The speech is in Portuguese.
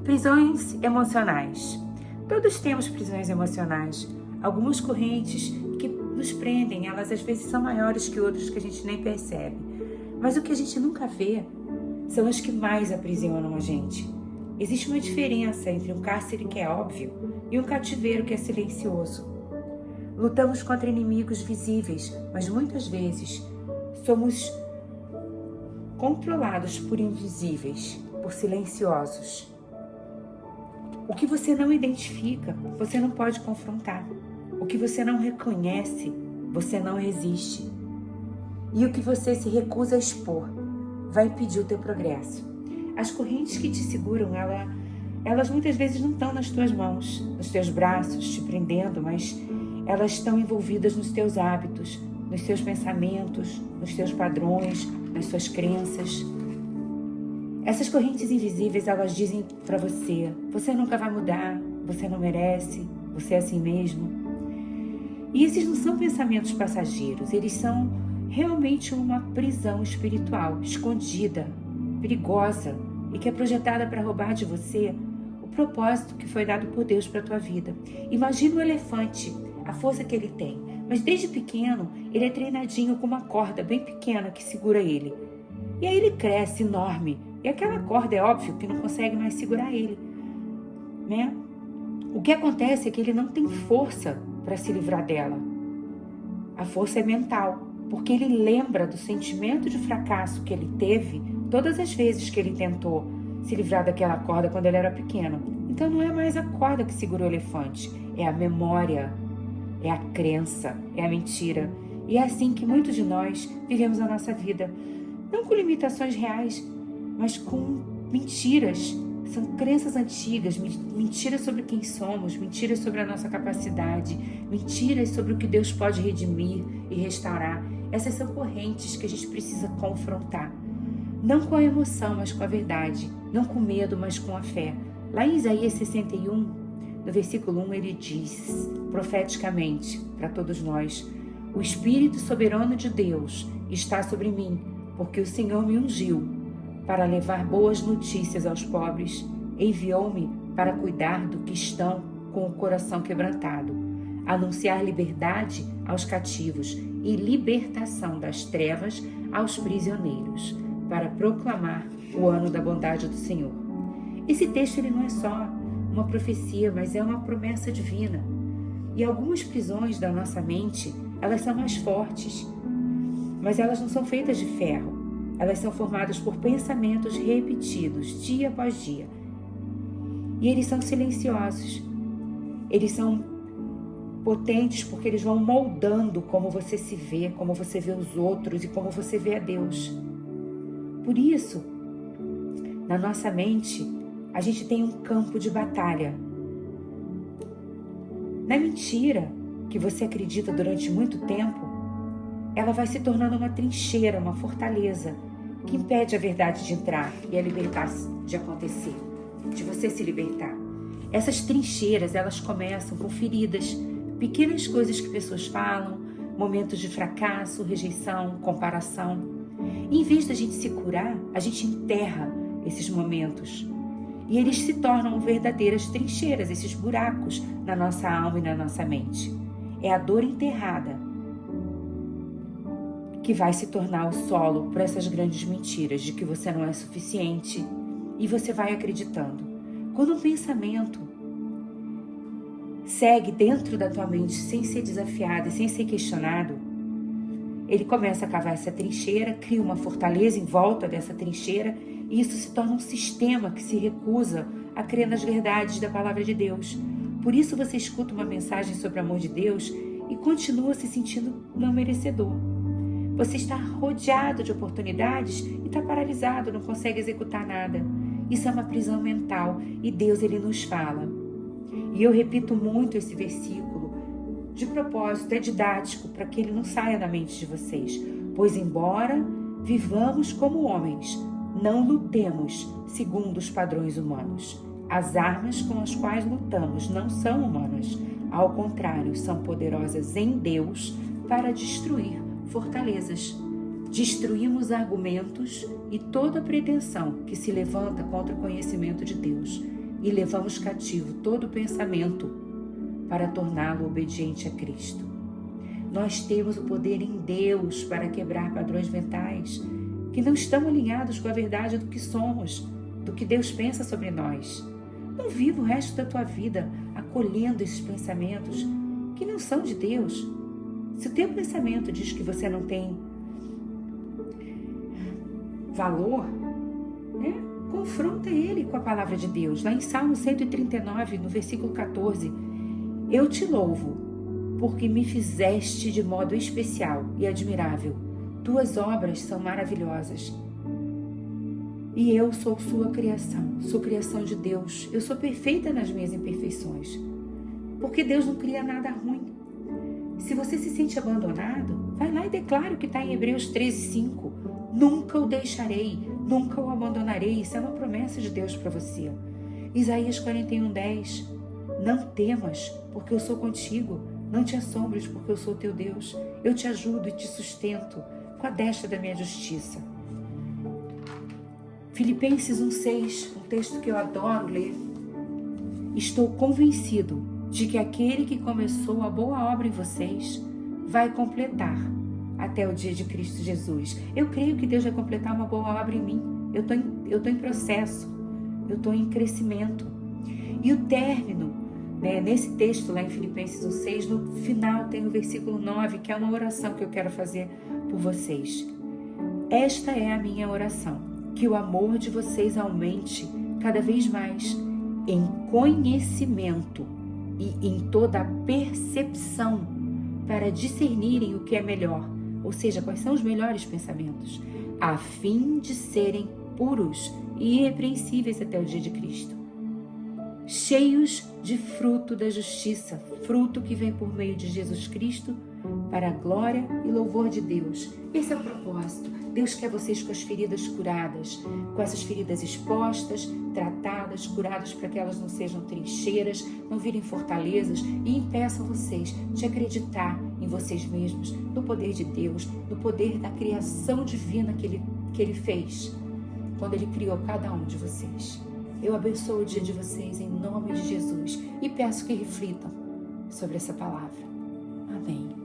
Prisões emocionais. Todos temos prisões emocionais. Algumas correntes que nos prendem, elas às vezes são maiores que outras que a gente nem percebe. Mas o que a gente nunca vê são as que mais aprisionam a gente. Existe uma diferença entre um cárcere que é óbvio e um cativeiro que é silencioso. Lutamos contra inimigos visíveis, mas muitas vezes somos controlados por invisíveis, por silenciosos. O que você não identifica, você não pode confrontar. O que você não reconhece, você não resiste. E o que você se recusa a expor, vai impedir o teu progresso. As correntes que te seguram, elas muitas vezes não estão nas tuas mãos, nos teus braços, te prendendo, mas elas estão envolvidas nos teus hábitos, nos teus pensamentos, nos teus padrões, nas suas crenças. Essas correntes invisíveis, elas dizem para você, você nunca vai mudar, você não merece, você é assim mesmo. E esses não são pensamentos passageiros, eles são realmente uma prisão espiritual, escondida, perigosa e que é projetada para roubar de você o propósito que foi dado por Deus para a tua vida. Imagina o elefante, a força que ele tem, mas desde pequeno ele é treinadinho com uma corda bem pequena que segura ele. E aí ele cresce enorme e aquela corda é óbvio que não consegue mais segurar ele, né? O que acontece é que ele não tem força para se livrar dela. A força é mental, porque ele lembra do sentimento de fracasso que ele teve todas as vezes que ele tentou se livrar daquela corda quando ele era pequeno. Então não é mais a corda que segura o elefante, é a memória, é a crença, é a mentira. E é assim que muitos de nós vivemos a nossa vida. Não com limitações reais, mas com mentiras. São crenças antigas, mentiras sobre quem somos, mentiras sobre a nossa capacidade, mentiras sobre o que Deus pode redimir e restaurar. Essas são correntes que a gente precisa confrontar. Não com a emoção, mas com a verdade. Não com medo, mas com a fé. Lá em Isaías 61, no versículo 1, ele diz, profeticamente, para todos nós, o Espírito soberano de Deus está sobre mim, porque o Senhor me ungiu para levar boas notícias aos pobres, enviou-me para cuidar do que estão com o coração quebrantado, anunciar liberdade aos cativos e libertação das trevas aos prisioneiros, para proclamar o ano da bondade do Senhor. Esse texto ele não é só uma profecia, mas é uma promessa divina. E algumas prisões da nossa mente, elas são mais fortes, mas elas não são feitas de ferro. Elas são formadas por pensamentos repetidos, dia após dia. E eles são silenciosos. Eles são potentes porque eles vão moldando como você se vê, como você vê os outros e como você vê a Deus. Por isso, na nossa mente, a gente tem um campo de batalha. Na mentira que você acredita durante muito tempo, ela vai se tornando uma trincheira, uma fortaleza, que impede a verdade de entrar e a liberdade de acontecer, de você se libertar. Essas trincheiras, elas começam com feridas, pequenas coisas que pessoas falam, momentos de fracasso, rejeição, comparação. E em vez da gente se curar, a gente enterra esses momentos. E eles se tornam verdadeiras trincheiras, esses buracos na nossa alma e na nossa mente. É a dor enterrada que vai se tornar o solo para essas grandes mentiras de que você não é suficiente e você vai acreditando. Quando um pensamento segue dentro da tua mente sem ser desafiado e sem ser questionado, ele começa a cavar essa trincheira, cria uma fortaleza em volta dessa trincheira e isso se torna um sistema que se recusa a crer nas verdades da palavra de Deus. Por isso você escuta uma mensagem sobre o amor de Deus e continua se sentindo não merecedor. Você está rodeado de oportunidades e está paralisado, não consegue executar nada. Isso é uma prisão mental e Deus, ele nos fala. E eu repito muito esse versículo, de propósito, é didático, para que ele não saia da mente de vocês. Pois embora vivamos como homens, não lutemos segundo os padrões humanos. As armas com as quais lutamos não são humanas. Ao contrário, são poderosas em Deus para destruir fortalezas. Destruímos argumentos e toda pretensão que se levanta contra o conhecimento de Deus. e levamos cativo todo pensamento para torná-lo obediente a Cristo. Nós temos o poder em Deus para quebrar padrões mentais que não estão alinhados com a verdade do que somos, do que Deus pensa sobre nós. Não viva o resto da tua vida acolhendo esses pensamentos que não são de Deus. Se o teu pensamento diz que você não tem valor, confronta ele com a palavra de Deus. Lá em Salmo 139, no versículo 14, eu te louvo, porque me fizeste de modo especial e admirável. Tuas obras são maravilhosas. E eu sou sua criação, sou criação de Deus. Eu sou perfeita nas minhas imperfeições, porque Deus não cria nada ruim. Se você se sente abandonado, vai lá e declara o que está em Hebreus 13:5. Nunca o deixarei, nunca o abandonarei. Isso é uma promessa de Deus para você. Isaías 41:10. Não temas, porque eu sou contigo. Não te assombres, porque eu sou teu Deus. Eu te ajudo e te sustento com a destra da minha justiça. Filipenses 1:6, um texto que eu adoro ler. Estou convencido de que aquele que começou a boa obra em vocês vai completar até o dia de Cristo Jesus. Eu creio que Deus vai completar uma boa obra em mim. Eu estou em processo, eu estou em crescimento. E o término, nesse texto lá em Filipenses 1:6, no final tem o versículo 9, que é uma oração que eu quero fazer por vocês. Esta é a minha oração, que o amor de vocês aumente cada vez mais em conhecimento e em toda a percepção para discernirem o que é melhor, ou seja, quais são os melhores pensamentos, a fim de serem puros e irrepreensíveis até o dia de Cristo, cheios de fruto da justiça, fruto que vem por meio de Jesus Cristo, para a glória e louvor de Deus. Esse é o propósito. Deus quer vocês com as feridas curadas, com essas feridas expostas, tratadas, curadas para que elas não sejam trincheiras, não virem fortalezas, e impeçam vocês de acreditar em vocês mesmos, no poder de Deus, no poder da criação divina que Ele fez, quando Ele criou cada um de vocês. Eu abençoo o dia de vocês em nome de Jesus e peço que reflitam sobre essa palavra. Amém.